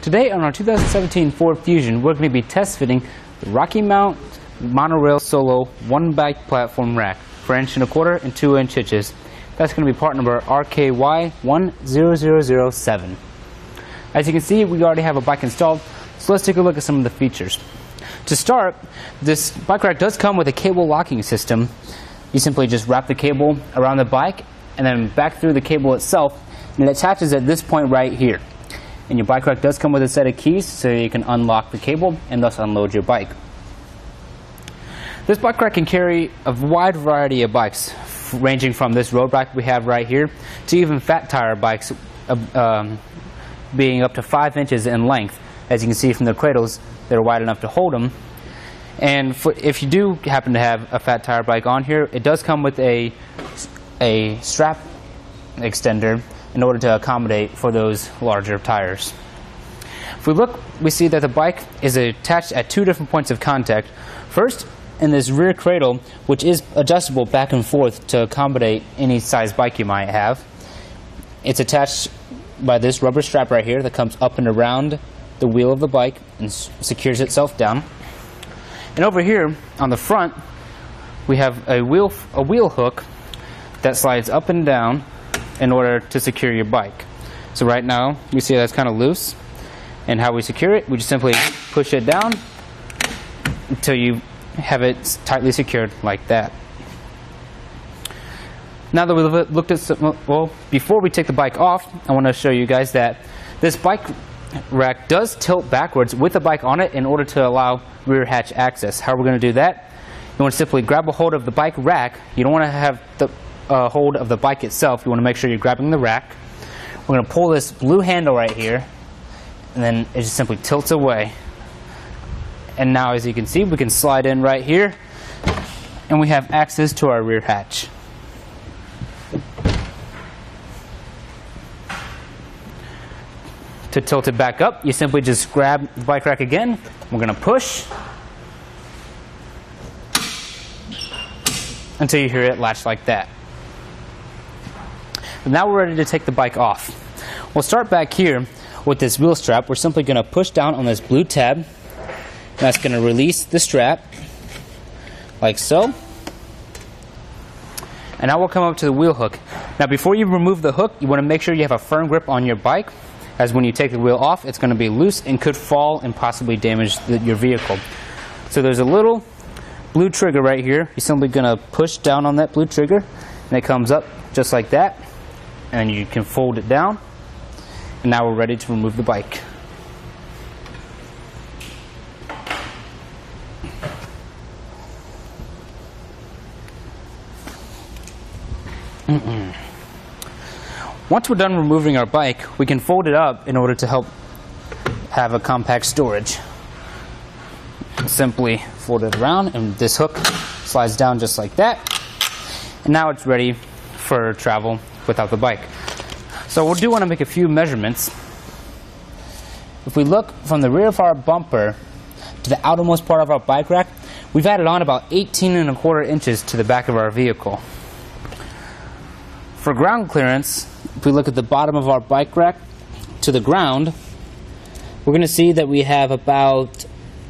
Today on our 2017 Ford Fusion, we're going to be test fitting the RockyMounts MonoRail Solo 1-bike platform rack for 1 1/4 and 2-inch hitches. That's going to be part number RKY10007. As you can see, we already have a bike installed, so let's take a look at some of the features. To start, this bike rack does come with a cable locking system. You simply just wrap the cable around the bike and then back through the cable itself, and it attaches at this point right here. And your bike rack does come with a set of keys so you can unlock the cable and thus unload your bike. This bike rack can carry a wide variety of bikes, ranging from this road bike we have right here to even fat tire bikes being up to 5 inches in length. As you can see from the cradles, they're wide enough to hold them. And if you do happen to have a fat tire bike on here, it does come with a strap extender in order to accommodate for those larger tires. If we look, we see that the bike is attached at 2 different points of contact. First, in this rear cradle, which is adjustable back and forth to accommodate any size bike you might have. It's attached by this rubber strap right here that comes up and around the wheel of the bike and secures itself down. And over here on the front, we have a wheel hook that slides up and down in order to secure your bike. So right now, you see that's kind of loose. And how we secure it, we just simply push it down until you have it tightly secured like that. Now that we've looked at well, before we take the bike off, I want to show you guys that this bike rack does tilt backwards with the bike on it in order to allow rear hatch access. How we're going to do that? You want to simply grab a hold of the bike rack. You don't want to have the hold of the bike itself. You want to make sure you're grabbing the rack. We're going to pull this blue handle right here, and then it just simply tilts away. And now, as you can see, we can slide in right here, and we have access to our rear hatch. To tilt it back up, you simply just grab the bike rack again. We're going to push until you hear it latch like that. And now we're ready to take the bike off. We'll start back here with this wheel strap. We're simply going to push down on this blue tab. That's going to release the strap like so. And now we'll come up to the wheel hook. Now before you remove the hook, you want to make sure you have a firm grip on your bike, as when you take the wheel off, it's going to be loose and could fall and possibly damage your vehicle. So there's a little blue trigger right here. You're simply going to push down on that blue trigger, and it comes up just like that. And you can fold it down. And now we're ready to remove the bike. Once we're done removing our bike, we can fold it up in order to help have a compact storage. Simply fold it around, and this hook slides down just like that. And now it's ready for travel without the bike. So we do want to make a few measurements. If we look from the rear of our bumper to the outermost part of our bike rack, we've added on about 18 1/4 inches to the back of our vehicle. For ground clearance, if we look at the bottom of our bike rack to the ground, we're going to see that we have about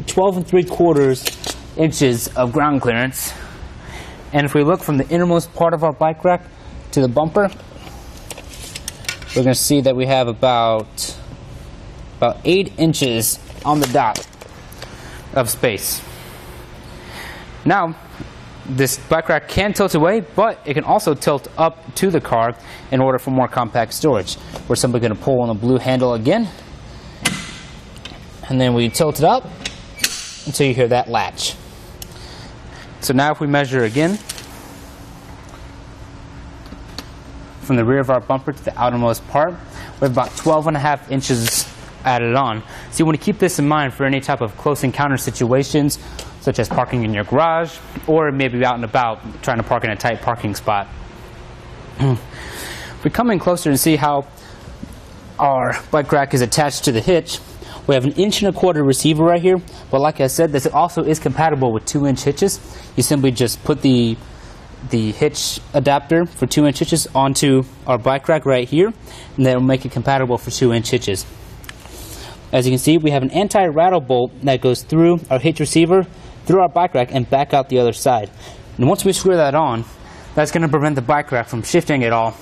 12 3/4 inches of ground clearance. And if we look from the innermost part of our bike rack to the bumper, we're going to see that we have about 8 inches on the dot of space. Now, this bike rack can tilt away, but it can also tilt up to the car in order for more compact storage. We're simply going to pull on the blue handle again, and then we tilt it up until you hear that latch. So now if we measure again, from the rear of our bumper to the outermost part, we have about 12 1/2 inches added on. So you want to keep this in mind for any type of close encounter situations, such as parking in your garage, or maybe out and about trying to park in a tight parking spot. If we come in closer and see how our bike rack is attached to the hitch, we have an 1 1/4 receiver right here, but like I said, this also is compatible with 2-inch hitches. You simply just put the hitch adapter for 2-inch hitches onto our bike rack right here, and that will make it compatible for 2-inch hitches. As you can see, we have an anti-rattle bolt that goes through our hitch receiver, through our bike rack, and back out the other side. And once we screw that on, that's going to prevent the bike rack from shifting at all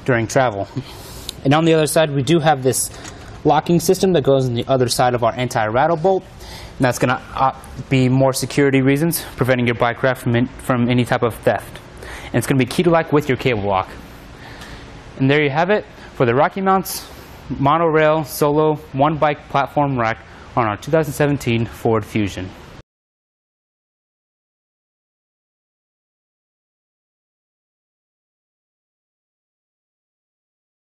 during travel. And on the other side, we do have this locking system that goes on the other side of our anti-rattle bolt. And that's going to be more security reasons, preventing your bike rack from any type of theft. And it's going to be key to lock with your cable lock. And there you have it for the RockyMounts MonoRail Solo one bike platform rack on our 2017 Ford Fusion.